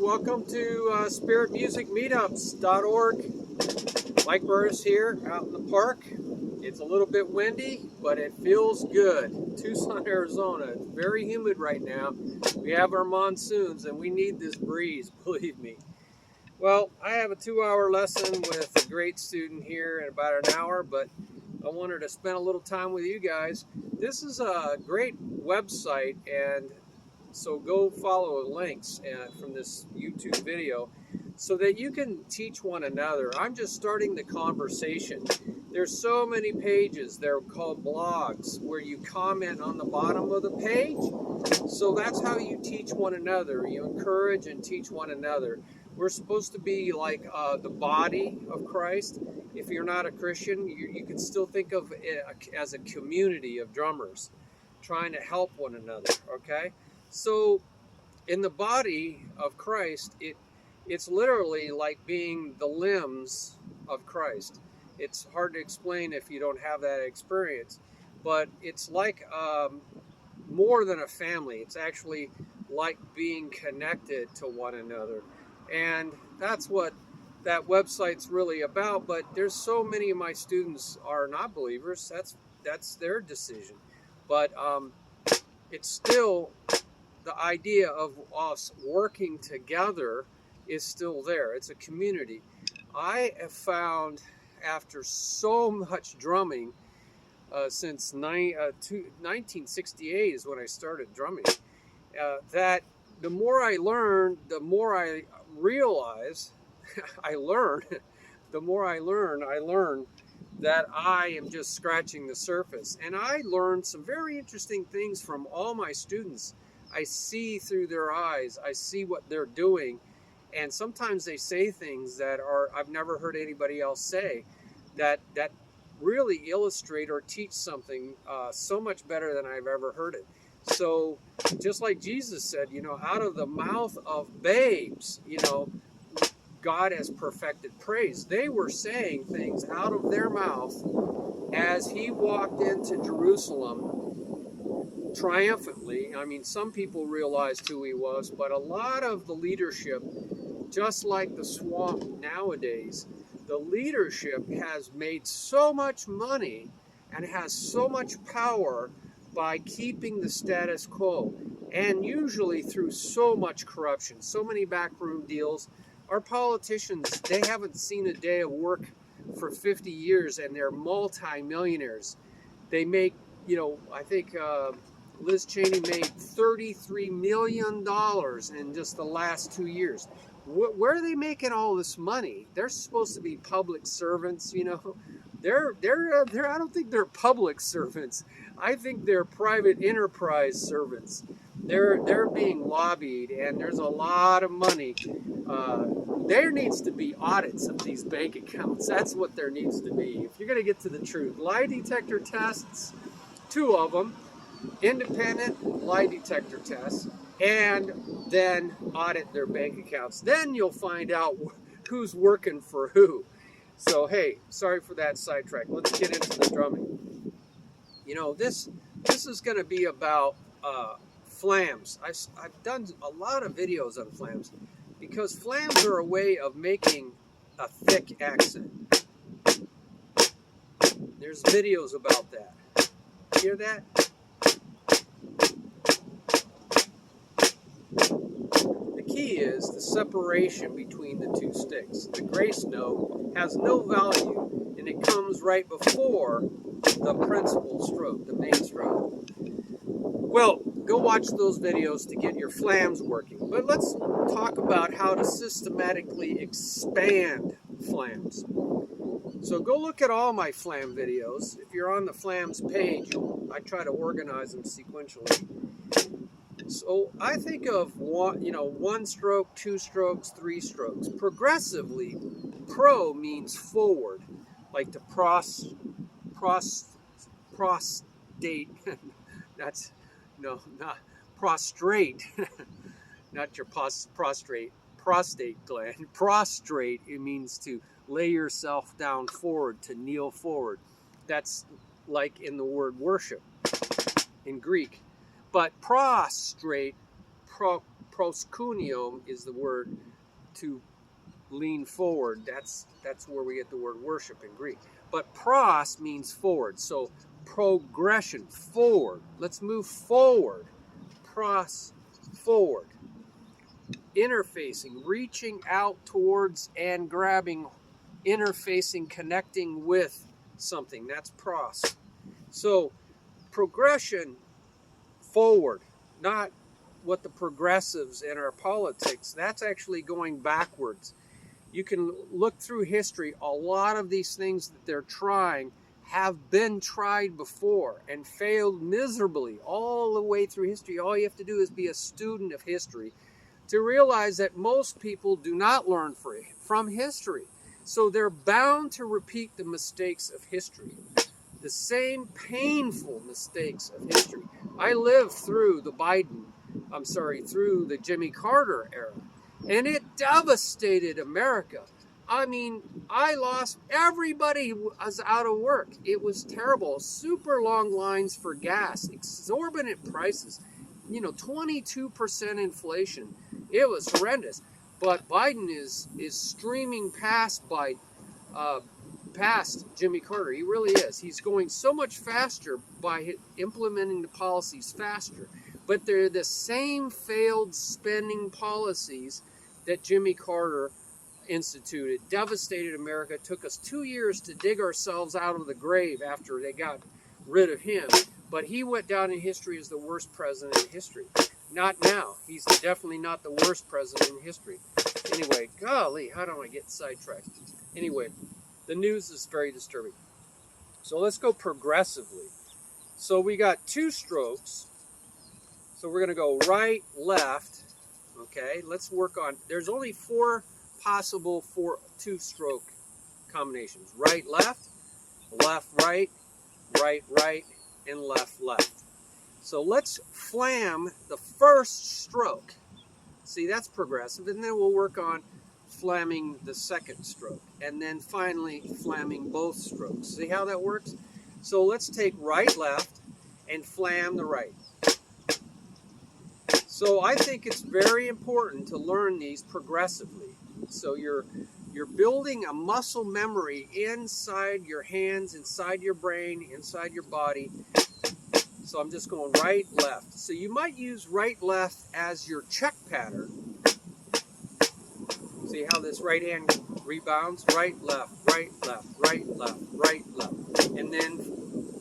welcome to Spirit Music Meetups.org. Mike Burris here out in the park. It's a little bit windy, but it feels good. Tucson, Arizona. It's very humid right now. We have our monsoons and we need this breeze, believe me. Well, I have a 2-hour lesson with a great student here in about an hour, but I wanted to spend a little time with you guys. This is a great website, and so go follow the links from this YouTube video so that you can teach one another. I'm just starting the conversation. There's so many pages. They're called blogs where you comment on the bottom of the page. So that's how you teach one another. You encourage and teach one another. We're supposed to be like the body of Christ. If you're not a Christian, you can still think of it as a community of drummers trying to help one another, okay? So in the body of Christ, it's literally like being the limbs of Christ. It's hard to explain if you don't have that experience, but it's like more than a family. It's actually like being connected to one another. And that's what that website's really about. But there's so many of my students are not believers. That's their decision. But it's still the idea of us working together is still there. It's a community. I have found after so much drumming, since 1968 is when I started drumming, that the more I learn, the more I realize, the more I learn that I am just scratching the surface. And I learned some very interesting things from all my students. I see through their eyes. I see what they're doing. And sometimes they say things that I've never heard anybody else say that really illustrate or teach something so much better than I've ever heard it. So just like Jesus said, out of the mouth of babes, God has perfected praise. They were saying things out of their mouth as he walked into Jerusalem triumphantly. I mean, some people realized who he was, but a lot of the leadership, just like the swamp nowadays, the leadership has made so much money and has so much power by keeping the status quo, and usually through so much corruption, so many backroom deals. Our politicians, they haven't seen a day of work for 50 years and they're multi-millionaires. They make, I think Liz Cheney made $33 million in just the last 2 years. Where are they making all this money? They're supposed to be public servants, They're I don't think they're public servants. I think they're private enterprise servants. They're being lobbied, and there's a lot of money. There needs to be audits of these bank accounts. That's what there needs to be. If you're going to get to the truth, lie detector tests, 2 of them, independent lie detector tests, and then audit their bank accounts. Then you'll find out who's working for who. So, hey, sorry for that sidetrack. Let's get into the drumming. This is going to be about flams. I've done a lot of videos on flams because flams are a way of making a thick accent. There's videos about that. Hear that? The key is the separation between the 2 sticks. The grace note has no value, and it comes right before the principal stroke, the main stroke. Well, go watch those videos to get your flams working. But let's talk about how to systematically expand flams. So go look at all my flam videos. If you're on the flams page, I try to organize them sequentially. So I think of one stroke, 2 strokes, 3 strokes. Progressively, pro means forward, like to prostate. That's not prostrate, not your prostate gland. Prostrate, it means to lay yourself down forward, to kneel forward. That's like in the word worship in Greek. But prostrate, Proskunium is the word to lean forward. That's where we get the word worship in Greek. But pros means forward. So progression, forward. Let's move forward. Pros, forward. Interfacing, reaching out towards and grabbing, interfacing, connecting with something. That's pros. So progression, forward, not what the progressives in our politics. That's actually going backwards. You can look through history. A lot of these things that they're trying have been tried before and failed miserably all the way through history. All you have to do is be a student of history to realize that most people do not learn from history. So they're bound to repeat the mistakes of history, the same painful mistakes of history. I lived through through the Jimmy Carter era, and it devastated America. I mean, I lost, everybody was out of work. It was terrible. Super long lines for gas, exorbitant prices, 22% inflation. It was horrendous. But Biden is streaming past Jimmy Carter. He really is. He's going so much faster by implementing the policies faster. But they're the same failed spending policies that Jimmy Carter instituted, devastated America. It took us 2 years to dig ourselves out of the grave after they got rid of him. But he went down in history as the worst president in history. Not now. He's definitely not the worst president in history. Anyway, golly, how do I get sidetracked? Anyway, the news is very disturbing. So let's go progressively. So we got 2 strokes. So we're going to go right, left. Okay, let's work on, there's only 4 possible 2-stroke combinations. Right, left, right, right, and left, left. So let's flam the first stroke. See, that's progressive. And then we'll work on flamming the second stroke. And then finally flamming both strokes. See how that works? So let's take right, left, and flam the right. So I think it's very important to learn these progressively. So you're building a muscle memory inside your hands, inside your brain, inside your body. So I'm just going right, left. So you might use right, left as your check pattern. See how this right hand rebounds? Right, left, right, left, right, left, right, left. And then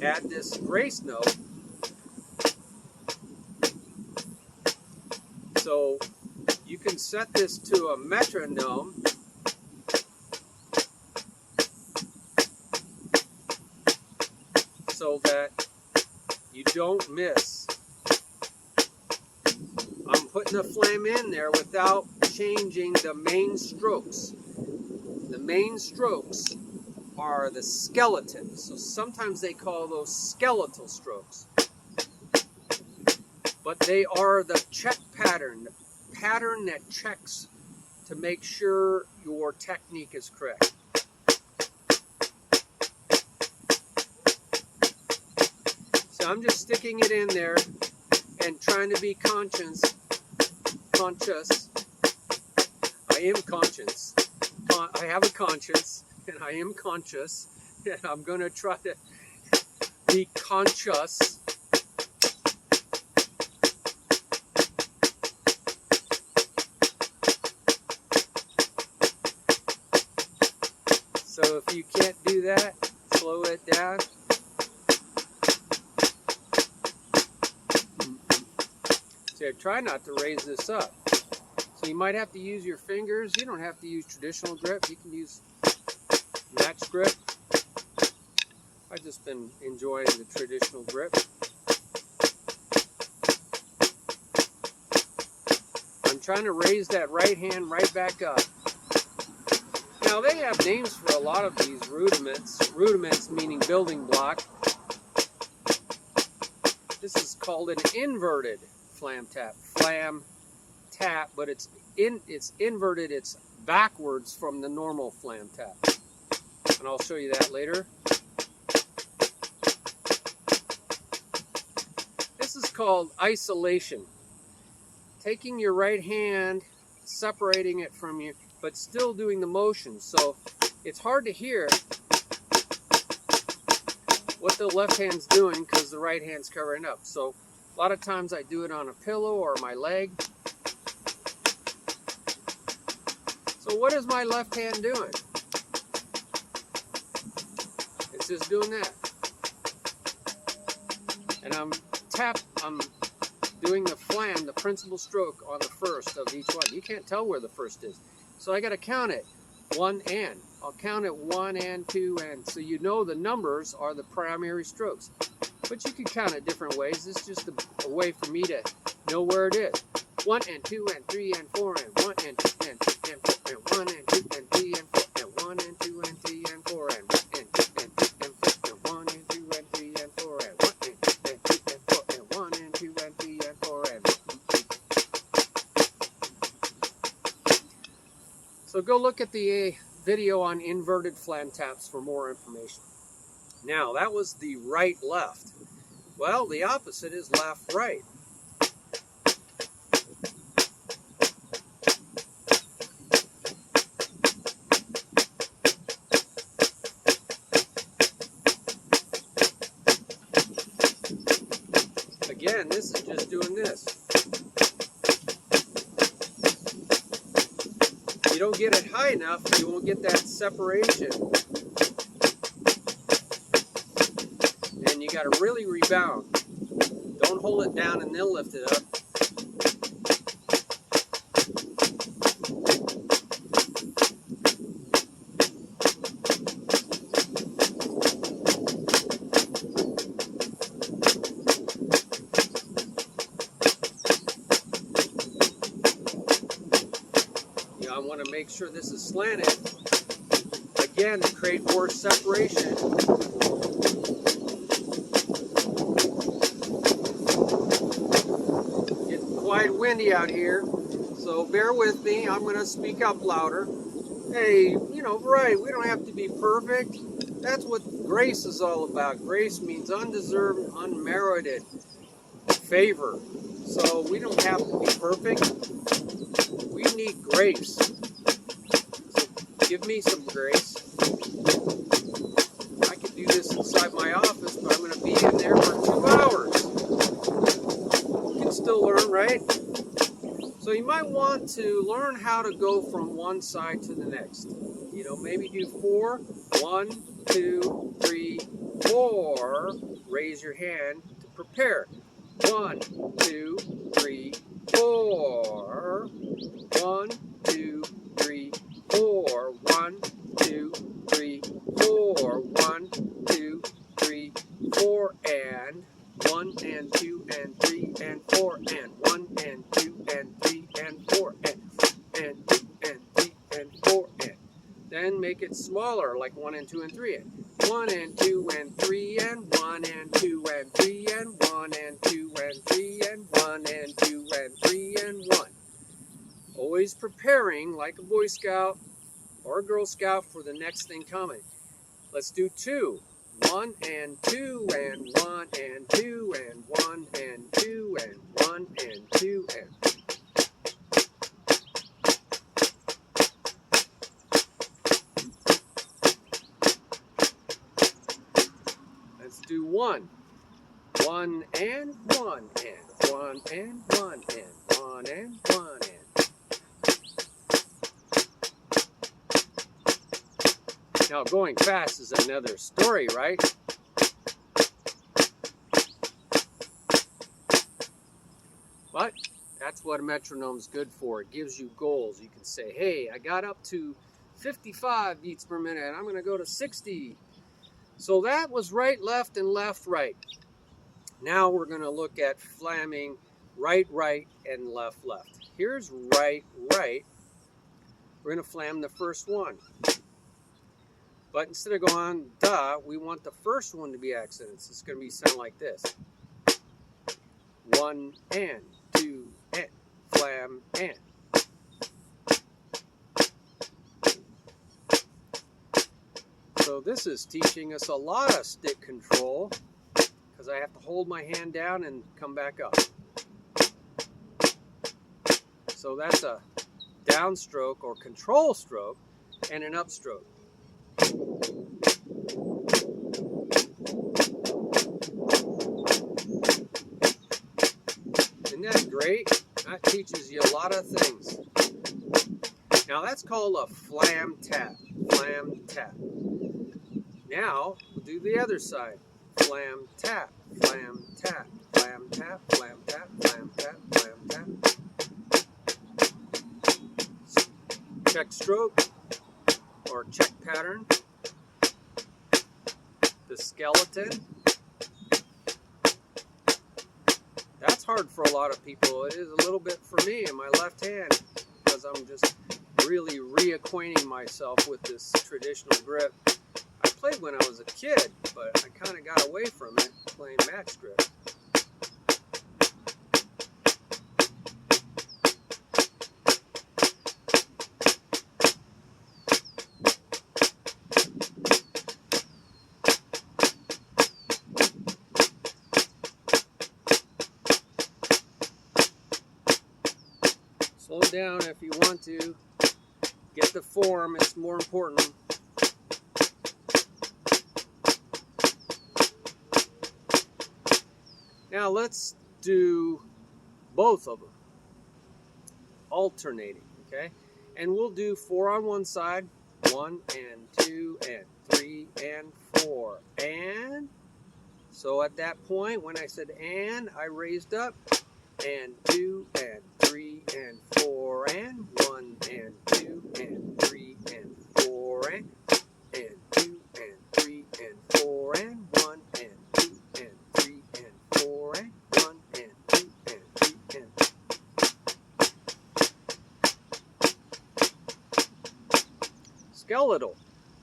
add this grace note. So you can set this to a metronome. So that you don't miss. I'm putting the flam in there without changing the main strokes. The main strokes are the skeletons. So sometimes they call those skeletal strokes. But they are the check pattern, the pattern that checks to make sure your technique is correct. So I'm just sticking it in there and trying to be conscious. I am conscious. I have a conscience, and I am conscious, and I'm going to try to be conscious. So if you can't do that, slow it down. So try not to raise this up. So you might have to use your fingers. You don't have to use traditional grip. You can use match grip. I've just been enjoying the traditional grip. I'm trying to raise that right hand right back up. Now they have names for a lot of these rudiments. Rudiments meaning building block. This is called an inverted Flam Tap. Flam Tap, but it's inverted. It's backwards from the normal Flam Tap. And I'll show you that later. This is called isolation. taking your right hand, separating it from you, but still doing the motion. So it's hard to hear what the left hand's doing because the right hand's covering up. So a lot of times I do it on a pillow or my leg. So what is my left hand doing? It's just doing that. And I'm doing the flam, the principal stroke on the first of each one. You can't tell where the first is. So I got to count it. 1 and. I'll count it 1 and 2 and. So you know the numbers are the primary strokes. But you can count it different ways. It's just a way for me to know where it is. 1 and 2 and 3 and 4 and 1 and 2 and 3 and 4 and 1 and 2 and 3 and 4 and 1 and 2 and 3 and 4 and 1 and 2 and 3 and 4 and 1 and 2 and 3 and 4 and 1 and 2 and 3 and 4 and 1 and 2 and 3 and 4 and. So go look at the video on inverted flam taps for more information. Now that was the right left. Well, the opposite is left right. Again, this is just doing this. You don't get it high enough, you won't get that separation. And you got to really rebound. Don't hold it down and then lift it up. I want to make sure this is slanted, again, to create more separation. Getting quite windy out here, so bear with me. I'm going to speak up louder. Hey, you know, right, we don't have to be perfect. That's what grace is all about. Grace means undeserved, unmerited favor. So we don't have to be perfect. We need grace. So give me some grace. I could do this inside my office, but I'm going to be in there for 2 hours. You can still learn, right? So you might want to learn how to go from one side to the next. You know, maybe do 4. 1, 2, 3, 4. Raise your hand to prepare. 1, 2, 3, 4. 1, 2, 3, 4. 1, 2, 3, 4. 1, 2, 3, 4. And 1 and 2 and 3 and 4 and 1 and 2 and 3 and 4 and 2 and 3 and 4 and. Then make it smaller, like 1 and 2 and 3 and 1 and 2 and 3 and 1 and 2 and 3 and 1 and 2 and 3 and 1 and 2 and 3 and 1. Always preparing like a Boy Scout or a Girl Scout for the next thing coming. Let's do 2. 1 and 2 and 1 and 2 and 1 and 2 and 1 and 2 and. Let's do 1. 1 and 1 and 1 and 1 and 1 and 1 and. Now going fast is another story, right? But that's what a metronome's good for. It gives you goals. You can say, hey, I got up to 55 beats per minute, and I'm going to go to 60. So that was right, left, and left, right. Now we're going to look at flamming right, right, and left, left. Here's right, right. We're going to flam the first one. But instead of going duh, we want the first one to be accents. It's going to be sound like this. 1 and 2 and flam and. So this is teaching us a lot of stick control because I have to hold my hand down and come back up. So that's a downstroke or control stroke and an upstroke. Isn't that great? That teaches you a lot of things. Now that's called a Flam Tap. Flam Tap. Now we'll do the other side. Flam Tap. Flam Tap. Flam Tap. Flam Tap. Flam Tap. Flam Tap. Check stroke or check pattern. The skeleton. That's hard for a lot of people. It is a little bit for me in my left hand because I'm just really reacquainting myself with this traditional grip. I played when I was a kid, but I kind of got away from it playing match grip. Slow down if you want to. Get the form, it's more important. Now let's do both of them. Alternating, okay? And we'll do 4 on one side. 1 and 2 and 3 and 4. And so at that point, when I said and, I raised up. And 2 and 3 and 4 and 1 and 2 and 3 and 4 and 2 and 3 and 4 and 1 and 2 and 3 and 4 and 1 and 2 and 3 and skeletal.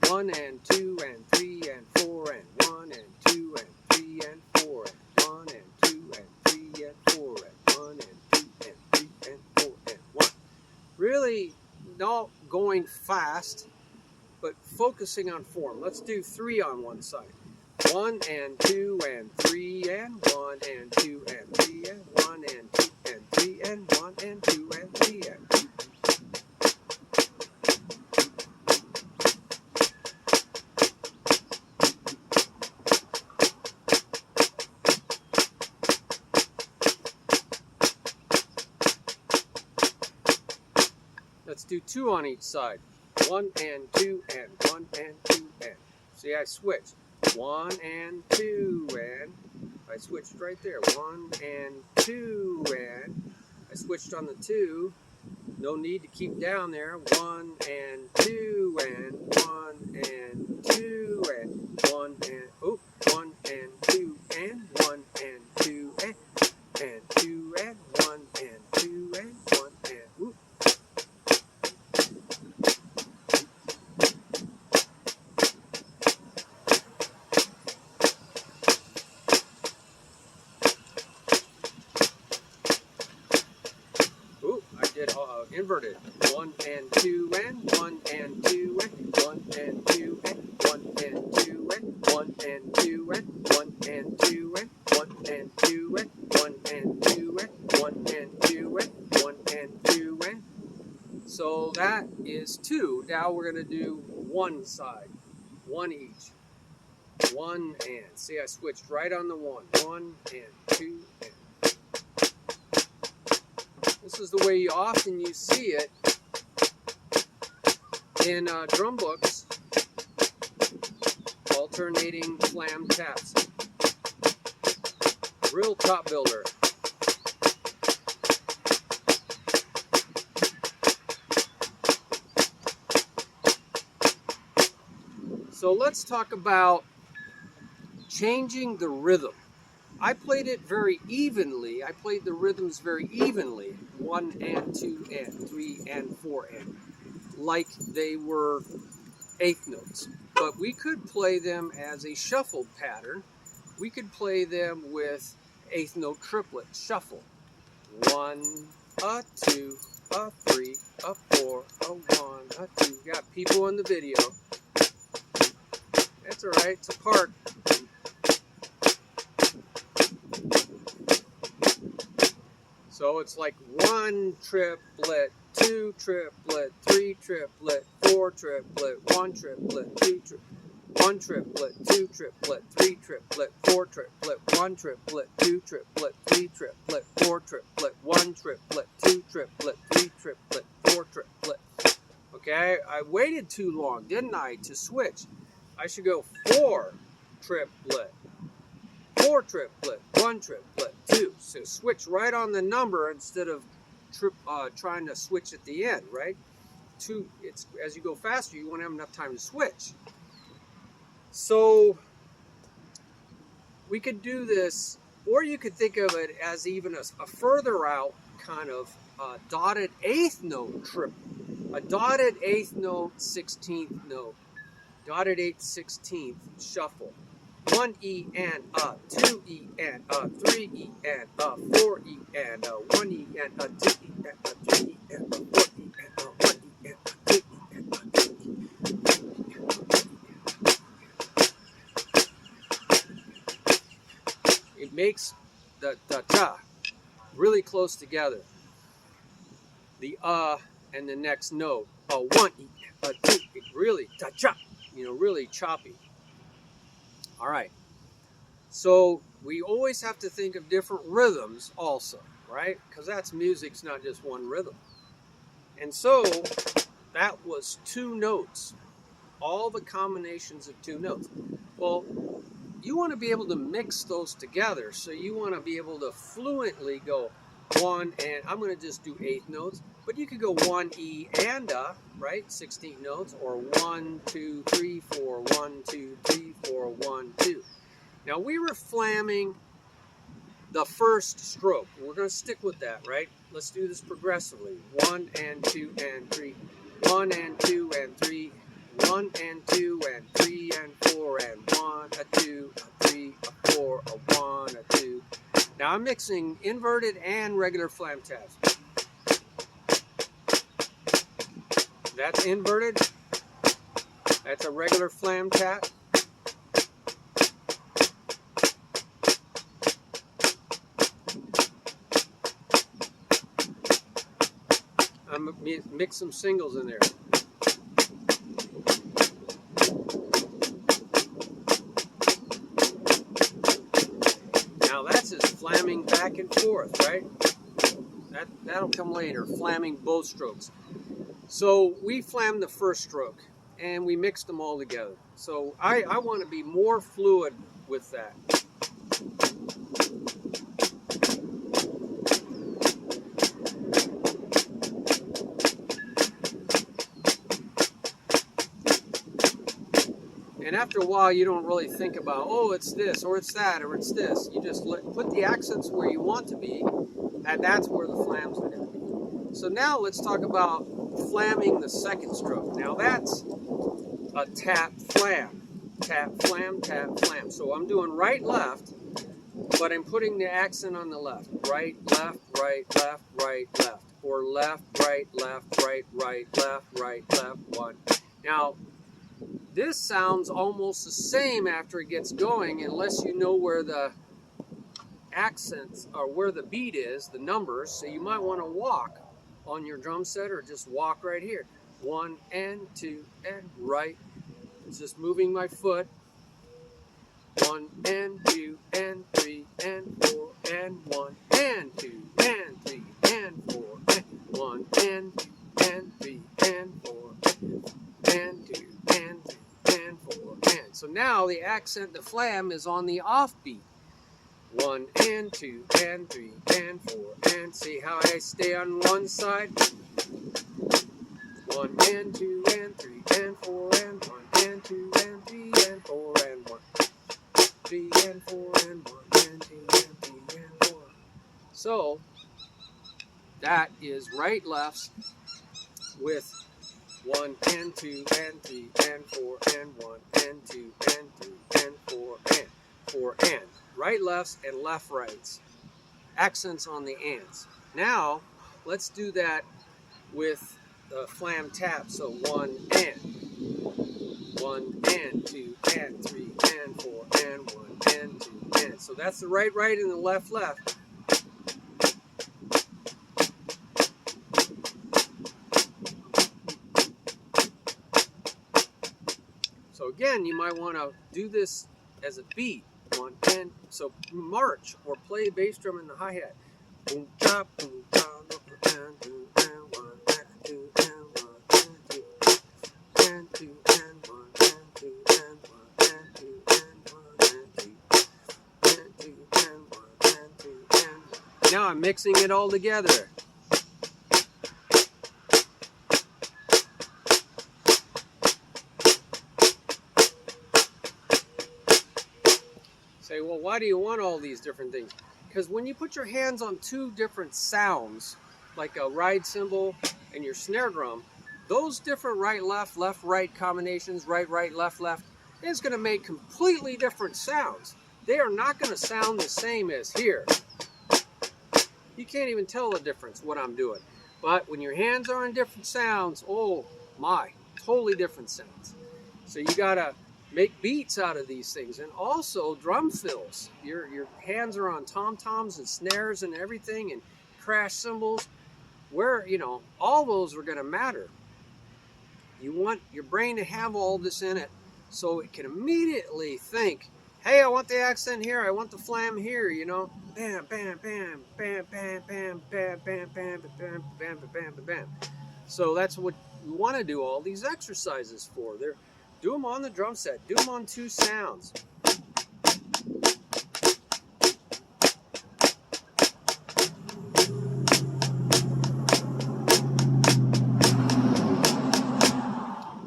1 and 2 and 3 and 4 and 1 and 2 and 3 and 4 and 1 and 2 and 3 and 4 and 1 and 2 and 3 and 4 and 1. Really not going fast, but focusing on form. Let's do 3 on one side. 1 and 2 and 3 and 1 and 2 and 3 and 1 and 2 and 3 and 1 and 2 and 3 and 2. Let's do 2 on each side. 1 and 2 and 1 and 2 and. See, I switched. 1 and 2 and. I switched right there. 1 and 2 and. I switched on the 2. No need to keep down there. 1 and 2 and. 1 and 2 and. 1 and. Oh, 1 and 2 and. 1 and 2 and. And 2 and 1 and 2 and 1 and. Whoop. Inverted. 1 and 2 and 1 and 2 and 1 and 2 and 1 and 2 and 1 and 2 and 1 and 2 and 1 and 2 and 1 and 2 and 1 and 2 and 1 and 2 and. So that is 2. Now we're going to do one side. 1 each. 1 and. See, I switched right on the 1. 1 and 2 and. This is the way you often see it in drum books, alternating Flam taps. Real top builder. So let's talk about changing the rhythm. I played it very evenly. I played the rhythms very evenly. 1 and 2 and 3 and 4 and. Like they were eighth notes. But we could play them as a shuffled pattern. We could play them with eighth note triplet shuffle. 1, a 2, a 3, a 4, a 1, a 2. Got people in the video. That's alright, it's a part. So it's like 1 triplet, 2 triplet, 3 triplet, 4 triplet, 1 triplet, 2 triplet, 1 triplet, 2 triplet, 3 triplet, 4 triplet, 1 triplet, 2 triplet, 3 triplet, 4 triplet, 1 triplet, 2 triplet, 3 triplet, 4 triplet. Okay, I waited too long, didn't I, to switch? I should go 4 triplet, 4 triplet, 1 triplet, 2. So switch right on the number instead of trying to switch at the end, right? It's as you go faster, you won't have enough time to switch. So we could do this, or you could think of it as even a further out kind of dotted eighth note trip, a dotted eighth note, 16th note, dotted eighth, 16th shuffle. 1 E and 2 E and 3 E and 4 E and 1 E and 2 E and 3 E and 4 E and 1 E and 2 E and 3 E. It makes the ta really close together. The and the next note, 1 E and 2 E, really ta cha, really choppy. All right. So we always have to think of different rhythms also, right? Because that's music's not just one rhythm. And so that was 2 notes, all the combinations of 2 notes. Well, you want to be able to mix those together. So you want to be able to fluently go 1 and I'm going to just do 8th notes, but you could go 1 E and right? 16 notes, or 1, 2, 3, 4, 1, 2, 3, 4, 1, 2. Now we were flamming the first stroke. We're going to stick with that, right? Let's do this progressively. 1 and 2 and 3. 1 and 2 and 3. 1 and 2 and 3 and 4 and 1, a 2, a 3, a 4, a 1, a 2. Now I'm mixing inverted and regular flam taps. That's inverted. That's a regular flam tap. I'm going to mix some singles in there. Now that's just flamming back and forth, right? That'll come later, flamming both strokes. So we flammed the first stroke and we mixed them all together. So I want to be more fluid with that. And after a while, you don't really think about, oh, it's this, or it's that, or it's this. You just put the accents where you want to be, and that's where the flams are going to be. So now let's talk about flamming the second stroke. Now that's a tap, flam. Tap, flam, tap, flam. So I'm doing right, left, but I'm putting the accent on the left. Right, left, right, left, right, left. Or left, right, left, right, left, 1. Now, this sounds almost the same after it gets going, unless you know where the accents or where the beat is, the numbers. So you might want to walk on your drum set, or just walk right here. 1 and 2 and right. It's just moving my foot. 1 and 2 and 3 and 4 and 1 and 2 and 3 and 4 and 1 and 2 and 3 and 4 and 2 and 3 and 4 and. So now the accent, the flam, is on the offbeat. 1 and 2 and 3 and 4 and. See how I stay on one side? 1 and 2 and 3 and 4 and 1 and 2 and 3 and 4 and 1. 3 and 4 and 1 and 2 and 3 and 4. So that is right lefts with 1 and 2 and 3 and 4 and 1 and 2 and 3 and 4 and 4 and. Right lefts and left rights. Accents on the ands. Now let's do that with the flam tap. So 1 and 2 and 3 and 4 and 1 and 2 and. So that's the right and the left. So again, you might want to do this as a beat. One, and so march or play bass drum in the hi-hat. Boom, chop, boom, chop, and two, and one, and two, and one, and two, and two, and one, and two, and one, and two, and one, and two, and two, and one, and two, and one. Now I'm mixing it all together. Say, well, why do you want all these different things? Because when you put your hands on two different sounds, like a ride cymbal and your snare drum, those different right, right combinations, right, left, is going to make completely different sounds. They are not going to sound the same as here. You can't even tell the difference what I'm doing. But when your hands are on different sounds, oh my, totally different sounds. So you got to make beats out of these things, and also drum fills. Your hands are on tom-toms and snares and everything, and crash cymbals, where, you know, all those are going to matter. You want your brain to have all this in it so it can immediately think, hey, I want the accent here, I want the flam here, you know, bam, bam, bam, bam, bam, bam, bam, bam, bam, bam, bam, bam, bam, bam. So that's what you want to do all these exercises for. Do them on the drum set. Do them on two sounds.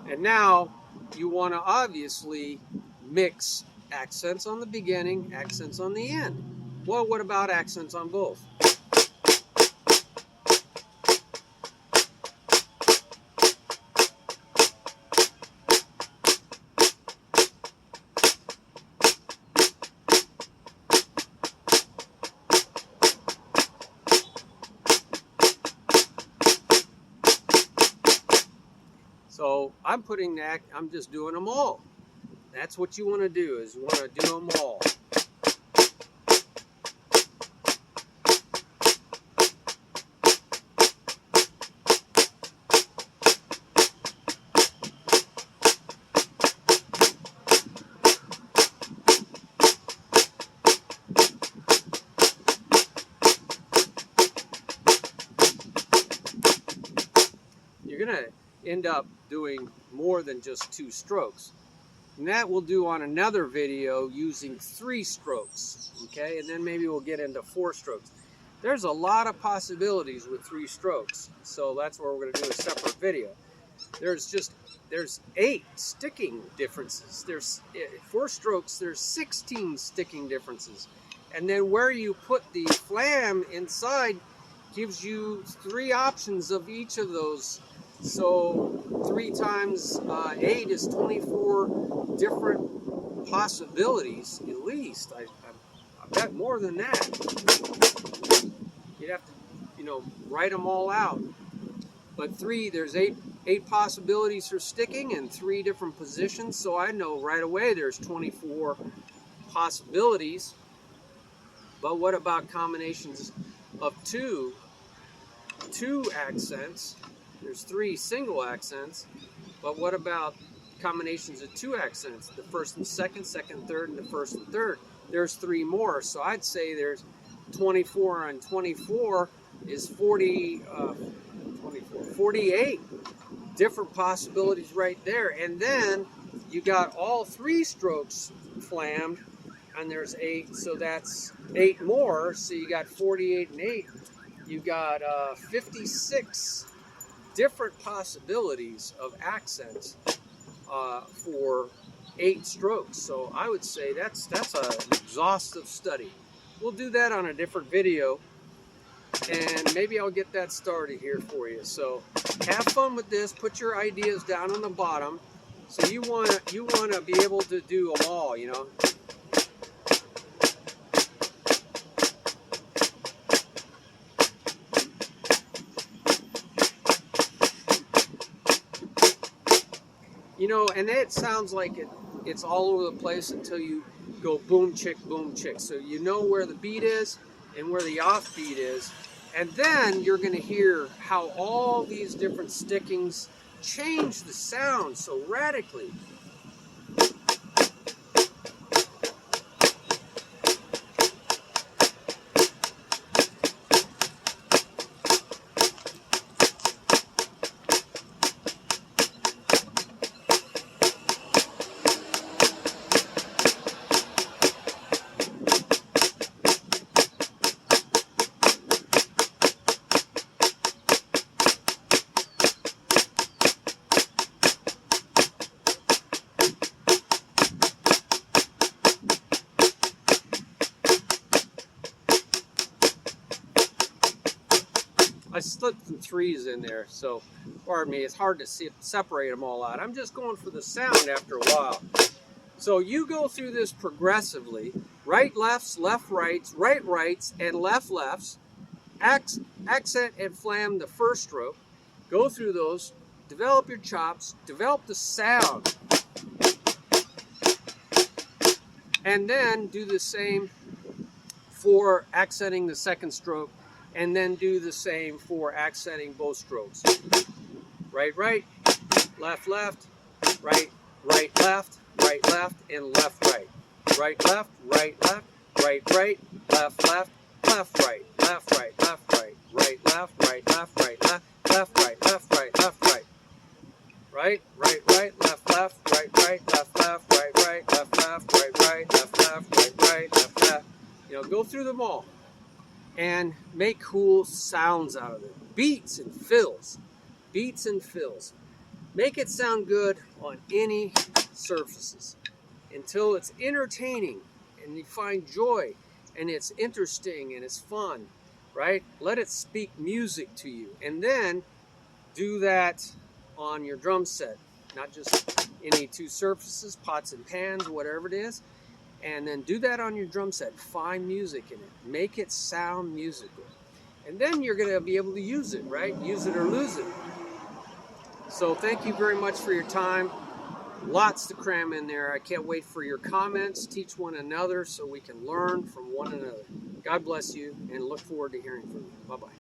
And now you want to obviously mix accents on the beginning, accents on the end. Well, what about accents on both? So I'm just doing them all. That's what you want to do, is you want to do them all. You're going to end up doing more than just 2 strokes. And that we'll do on another video using 3 strokes, okay? And then maybe we'll get into 4 strokes. There's a lot of possibilities with 3 strokes, so that's where we're going to do a separate video. There's 8 sticking differences. There's 4 strokes, there's 16 sticking differences. And then where you put the flam inside gives you 3 options of each of those. So 3 times 8 is 24 different possibilities, at least. I bet more than that. You'd have to, you know, write them all out. But there's eight possibilities for sticking and 3 different positions. So I know right away there's 24 possibilities. But what about combinations of two accents? There's 3 single accents, but what about combinations of 2 accents? The first and second, second, third, and the first and third. There's 3 more, so I'd say there's 24 and 24 is 48 different possibilities right there. And then you got all 3 strokes flammed, and there's 8, so that's 8 more, so you got 48 and 8. You got 56 different possibilities of accents for 8 strokes. So I would say that's an exhaustive study. We'll do that on a different video, and maybe I'll get that started here for you. So have fun with this. Put your ideas down on the bottom. So you want to be able to do them all, you know. You know, and it sounds like it's all over the place until you go boom, chick, boom, chick. So you know where the beat is and where the offbeat is. And then you're going to hear how all these different stickings change the sound so radically. and threes in there. So, pardon me, it's hard to separate them all out. I'm just going for the sound after a while. So you go through this progressively, right lefts, left rights, right rights, and left lefts, accent and flam the first stroke, go through those, develop your chops, develop the sound, and then do the same for accenting the second stroke, and then do the same for accenting both strokes. Right, right, left, left, right, right, left, and left, right. Right, left, right, left, right, right, left, left, left, right, left, right, left, right, right, left, right, left, right, left, left, right, left, right, left, right. Right, right, right, left, left, right, right, left, left, right, right, left, left, right, right, left, left, right, right, left, left. You know, go through them all and make cool sounds out of it. Beats and fills. Beats and fills. Make it sound good on any surfaces until it's entertaining and you find joy and it's interesting and it's fun, right? Let it speak music to you. And then do that on your drum set, not just any two surfaces, pots and pans, whatever it is. And then do that on your drum set. Find music in it. Make it sound musical. And then you're going to be able to use it, right? Use it or lose it. So thank you very much for your time. Lots to cram in there. I can't wait for your comments. Teach one another so we can learn from one another. God bless you and look forward to hearing from you. Bye-bye.